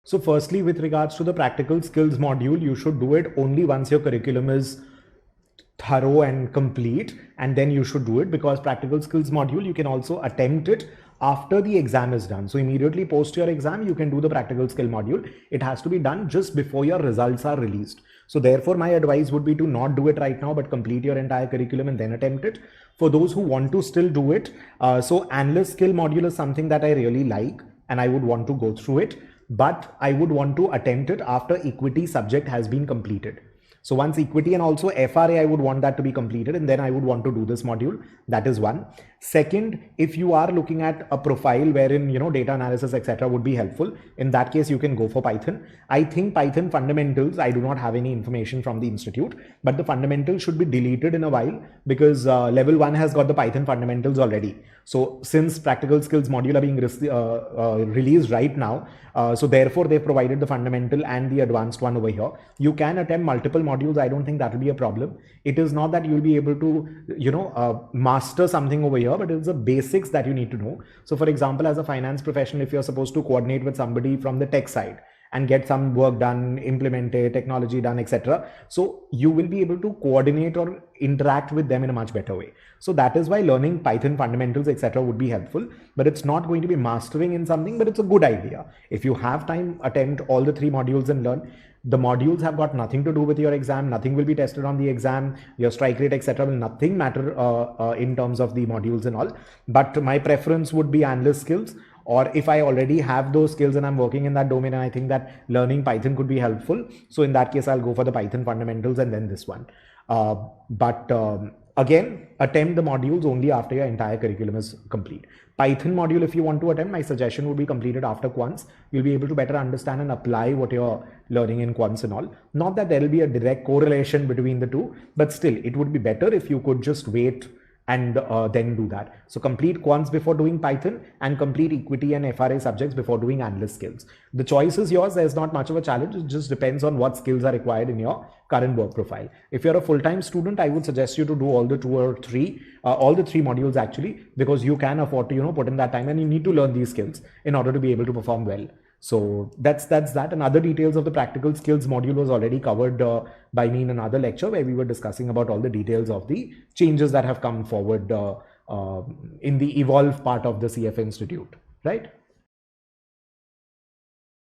So firstly, with regards to the practical skills module, you should do it only once your curriculum is thorough and complete, and then you should do it, because practical skills module, you can also attempt it after the exam is done. So immediately post your exam, you can do the practical skill module. It has to be done just before your results are released. So therefore, my advice would be to not do it right now, but complete your entire curriculum and then attempt it. For those who want to still do it, so analyst skill module is something that I really like and I would want to go through it, but I would want to attempt it after equity subject has been completed. So once equity and also FRA, I would want that to be completed, and then I would want to do this module. That is one. Second, if you are looking at a profile wherein, data analysis, etc. would be helpful, in that case, you can go for Python. I think Python fundamentals, I do not have any information from the institute, but the fundamentals should be deleted in a while, because level 1 has got the Python fundamentals already. So since practical skills module are being released right now, so therefore they provided the fundamental and the advanced one over here. You can attempt multiple modules. I don't think that will be a problem. It is not that you'll be able to, master something over here, but it's the basics that you need to know. So for example, as a finance professional, if you're supposed to coordinate with somebody from the tech side and get some work done, implement it, technology done, etc. So you will be able to coordinate or interact with them in a much better way. So that is why learning Python fundamentals, etc. would be helpful, but it's not going to be mastering in something, but it's a good idea. If you have time, attempt all the 3 modules and learn. The modules have got nothing to do with your exam. Nothing will be tested on the exam. Your strike rate, etc. will nothing matter in terms of the modules and all. But my preference would be analyst skills. Or if I already have those skills and I'm working in that domain and I think that learning Python could be helpful, so in that case, I'll go for the Python fundamentals and then this one. Again, attempt the modules only after your entire curriculum is complete. Python module, if you want to attempt, my suggestion would be completed after quants. You'll be able to better understand and apply what you're learning in quants and all. Not that there will be a direct correlation between the two, but still, it would be better if you could just wait and then do that. So complete quants before doing Python and complete equity and FRA subjects before doing analyst skills. The choice is yours. There's not much of a challenge. It just depends on what skills are required in your current work profile. If you're a full-time student, I would suggest you to do all the 2 or 3, all the 3 modules actually, because you can afford to, put in that time and you need to learn these skills in order to be able to perform well. So that's that. And other details of the practical skills module was already covered by me in another lecture where we were discussing about all the details of the changes that have come forward in the evolve part of the CFA Institute, right?